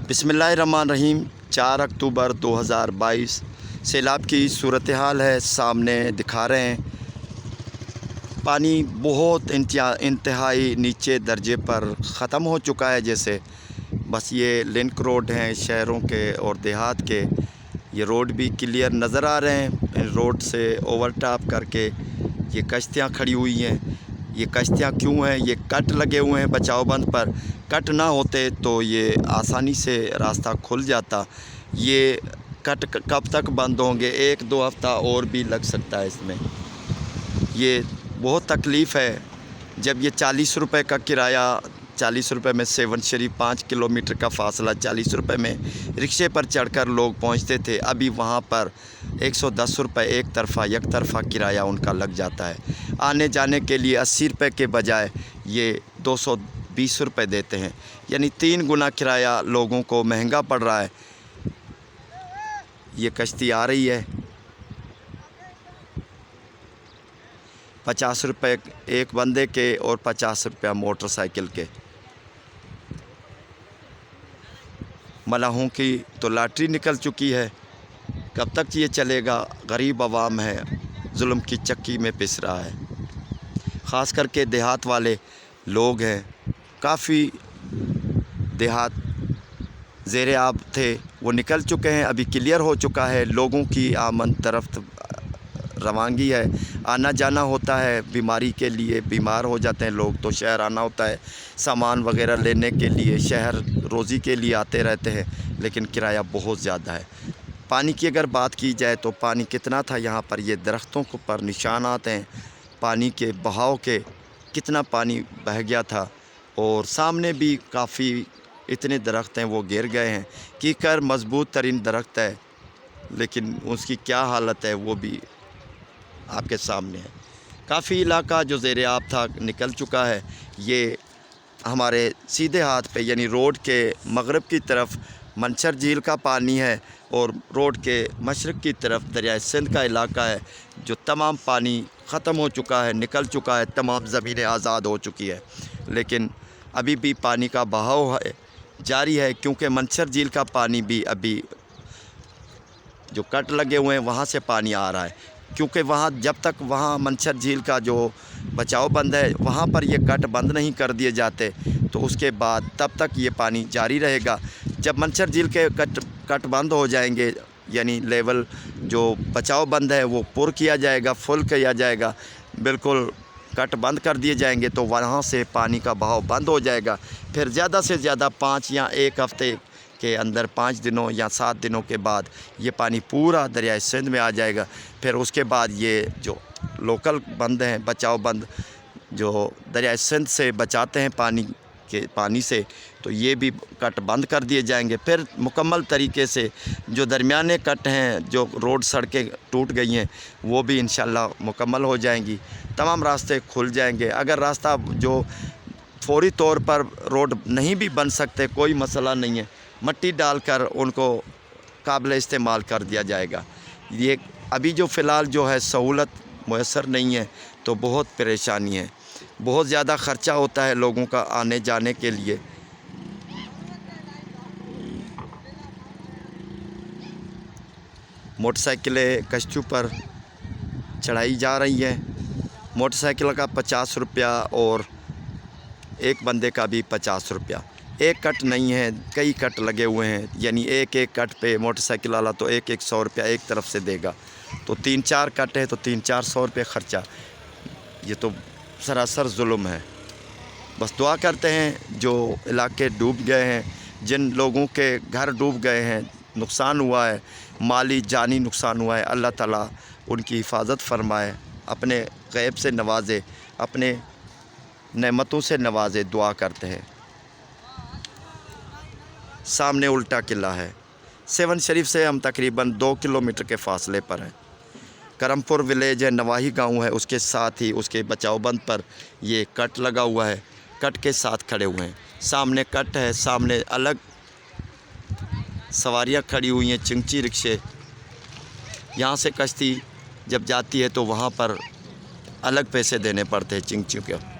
बिस्मिल्लाहिर्रहमानिर्रहीम 4 अक्टूबर 2022 सैलाब की सूरत हाल है, सामने दिखा रहे हैं। पानी बहुत इंतहाई नीचे दर्जे पर ख़त्म हो चुका है। जैसे बस ये लिंक रोड हैं शहरों के और देहात के, ये रोड भी क्लियर नज़र आ रहे हैं। इन रोड से ओवरटॉप करके ये कश्तियाँ खड़ी हुई हैं। ये कश्तियाँ क्यों हैं? ये कट लगे हुए हैं बचाव बंद पर। कट ना होते तो ये आसानी से रास्ता खुल जाता। ये कट कब तक बंद होंगे? 1-2 हफ़्ता और भी लग सकता है इसमें। ये बहुत तकलीफ़ है। जब ये 40 रुपये का किराया, 40 रुपये में सेवन शरीफ 5 किलोमीटर का फ़ासला 40 रुपये में रिक्शे पर चढ़कर लोग पहुंचते थे। अभी वहां पर 110 रुपये एक तरफ़ा किराया उनका लग जाता है। आने जाने के लिए 80 रुपये के बजाय ये 220 रुपये देते हैं, यानी 3 गुना किराया लोगों को महंगा पड़ रहा है। ये कश्ती आ रही है, 50 रुपये एक बंदे के और 50 रुपया मोटरसाइकिल के। मलाहों की तो लॉटरी निकल चुकी है। कब तक ये चलेगा? गरीब आवाम है, जुल्म की चक्की में पिस रहा है। ख़ास करके देहात वाले लोग हैं, काफ़ी देहात ज़ेरे आब थे, वो निकल चुके हैं। अभी क्लियर हो चुका है। लोगों की आमद तरफ रवानगी है, आना जाना होता है। बीमारी के लिए बीमार हो जाते हैं लोग तो शहर आना होता है, सामान वगैरह लेने के लिए शहर रोज़ी के लिए आते रहते हैं। लेकिन किराया बहुत ज़्यादा है। पानी की अगर बात की जाए तो पानी कितना था यहाँ पर, ये दरख्तों को पर निशानात हैं पानी के बहाव के, कितना पानी बह गया था। और सामने भी काफ़ी इतने दरख्त हैं वो गिर गए हैं। कीकर मज़बूत तरीन दरख्त है, लेकिन उसकी क्या हालत है वो भी आपके सामने है। काफ़ी इलाका जो ज़ेरे आब था निकल चुका है। ये हमारे सीधे हाथ पे यानी रोड के मगरब की तरफ मंशर झील का पानी है और रोड के मशरक़ की तरफ दरिया सिंध का इलाका है, जो तमाम पानी ख़त्म हो चुका है, निकल चुका है, तमाम ज़मीनें आज़ाद हो चुकी है। लेकिन अभी भी पानी का बहाव है जारी है, क्योंकि मंशर झील का पानी भी अभी जो कट लगे हुए हैं वहाँ से पानी आ रहा है। क्योंकि वहाँ जब तक वहाँ मंशर झील का जो बचाव बंद है वहाँ पर ये कट बंद नहीं कर दिए जाते तो उसके बाद तब तक ये पानी जारी रहेगा। जब मंशर झील के कट बंद हो जाएंगे, यानी लेवल जो बचाव बंद है वो पुर किया जाएगा, फुल किया जाएगा, बिल्कुल कट बंद कर दिए जाएंगे तो वहाँ से पानी का बहाव बंद हो जाएगा। फिर ज़्यादा से ज़्यादा 5 या 1 हफ़्ते के अंदर 5 दिनों या 7 दिनों के बाद ये पानी पूरा दरिया सिंध में आ जाएगा। फिर उसके बाद ये जो लोकल बंद हैं, बचाव बंद जो दरिया सिंध से बचाते हैं पानी से, तो ये भी कट बंद कर दिए जाएंगे। फिर मुकम्मल तरीके से जो दरमियाने कट हैं, जो रोड सड़कें टूट गई हैं, वो भी इंशाल्लाह मुकम्मल हो जाएंगी, तमाम रास्ते खुल जाएंगे। अगर रास्ता जो फ़ौरी तौर पर रोड नहीं भी बन सकते, कोई मसला नहीं है, मट्टी डालकर उनको काबिल इस्तेमाल कर दिया जाएगा। ये अभी जो फ़िलहाल जो है सहूलत मुयस्सर नहीं है, तो बहुत परेशानी है, बहुत ज़्यादा ख़र्चा होता है लोगों का आने जाने के लिए। मोटरसाइकिलें कश्तियों पर चढ़ाई जा रही हैं। मोटरसाइकिल का 50 रुपया और एक बंदे का भी 50 रुपया। एक कट नहीं है, कई कट लगे हुए हैं, यानी एक कट पे मोटरसाइकिल वाला तो 100 रुपया एक तरफ से देगा, तो 3-4 कट है तो 300-400 रुपये ख़र्चा। ये तो सरासर जुल्म है। बस दुआ करते हैं जो इलाके डूब गए हैं, जिन लोगों के घर डूब गए हैं, नुकसान हुआ है, माली जानी नुकसान हुआ है, अल्लाह ताला उनकी हिफाजत फरमाए, अपने गैब से नवाजे, अपने नेमतों से नवाजे, दुआ करते हैं। सामने उल्टा किला है। सेवन शरीफ से हम तकरीबन 2 किलोमीटर के फ़ासले पर हैं। करमपुर विलेज है, नवाही गांव है, उसके साथ ही उसके बचाव बंद पर ये कट लगा हुआ है। कट के साथ खड़े हुए हैं, सामने कट है, सामने अलग सवारियां खड़ी हुई हैं, चिंची रिक्शे। यहाँ से कश्ती जब जाती है तो वहाँ पर अलग पैसे देने पड़ते हैं चिंचियों के।